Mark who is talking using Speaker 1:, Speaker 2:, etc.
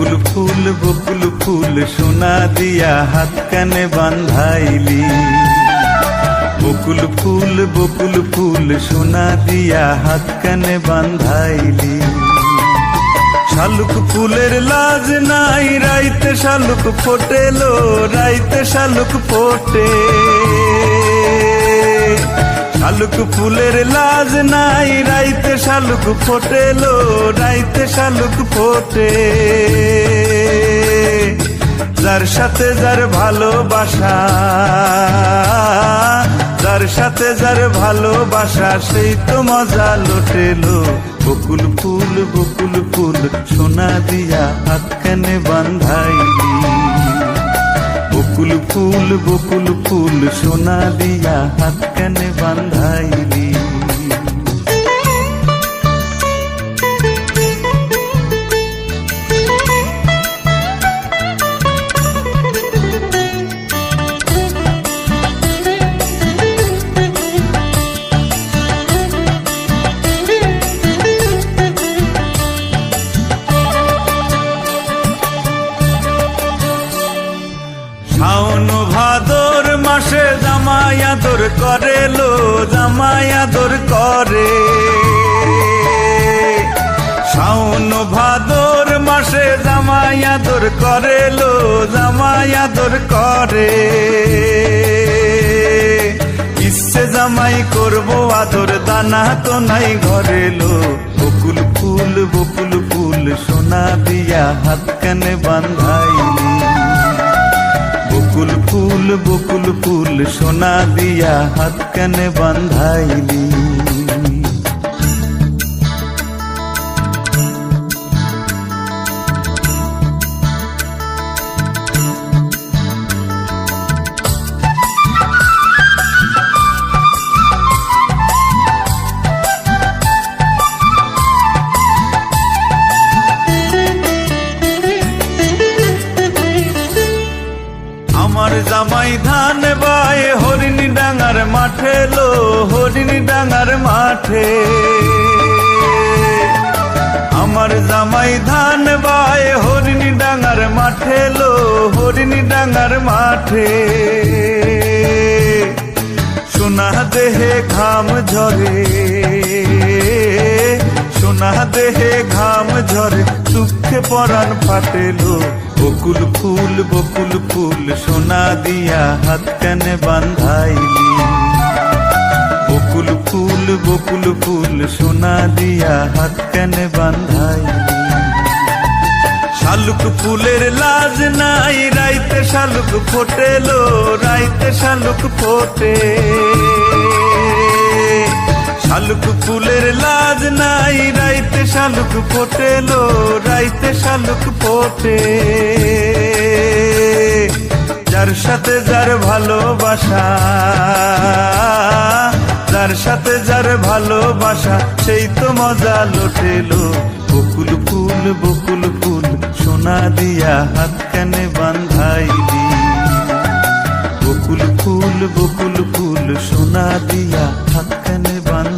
Speaker 1: বকুল ফুল সোনা দিয়া হাত কানে বান্ধাইলি। বকুল ফুল সোনা দিয়া হাত কানে বান্ধাইলি। শালুক ফুলের লাজ নাই রাইতে শালুক ফোটেলো, রাইতে শালুক ফোটে। শালুক ফুলের লাজ নাই রাইতে শালুক ফোটেলো, রাইতে শালুক ফোটে। যার সাথে যার ভালোবাসা, যার সাথে যার ভালোবাসা সেই তো মজা লুটেলো। বকুল ফুল সোনা দিয়া হাত কানে বান্ধাইলি। বকুল ফুল সোনা দিয়া হাত কানে বান্ধাইলি। শাওন ভাদর মাসে জামাই আদর করেলো, জামাই আদর করে। শাওন ভাদর মাসে জামাই আদর করেলো, জামাই আদর করে। ইচ্ছে জামাই করবো আদর দানা তো নাই ঘরেলো। বকুল ফুল সোনা দিয়া হাত কানে বান্ধাইলি। বকুল ফুল সোনা দিয়া হাত কানে বান্ধাইলি। আমার জামাই ধান বায় হরিণী ডাঙার মাঠে লো, হরিণী ডাঙার মাঠে। আমার জামাই ধান বায় হরিণী ডাঙার মাঠে লো, হরিণী ডাঙার মাঠে। সোনা দেহে ঘাম ঝরে, সোনা দেহে ঘাম ঝরে, দুঃখে পরাণ ফাটেলো। বকুল ফুল সোনা দিয়া হাত কানে বান্ধাইলি। বকুল ফুল সোনা দিয়া হাত কানে বান্ধাইলি। শালুক ফুলের লাজ নাই রাইতে শালুক ফোটেলো, রাইতে শালুক ফোটে। শালুক ফুলের লাজ নাই রাইতে শালুক ফোটেলো, রাইতে শালুক ফোটে। যার সাথে যার ভালোবাসা, যার সাথে যার ভালোবাসা সেই তো মজা লুটেলো। বকুল ফুল সোনা দিয়া হাত কানে বান্ধাইলি। বকুল ফুল সোনা দিয়া হাত কানে বান্ধাইলি।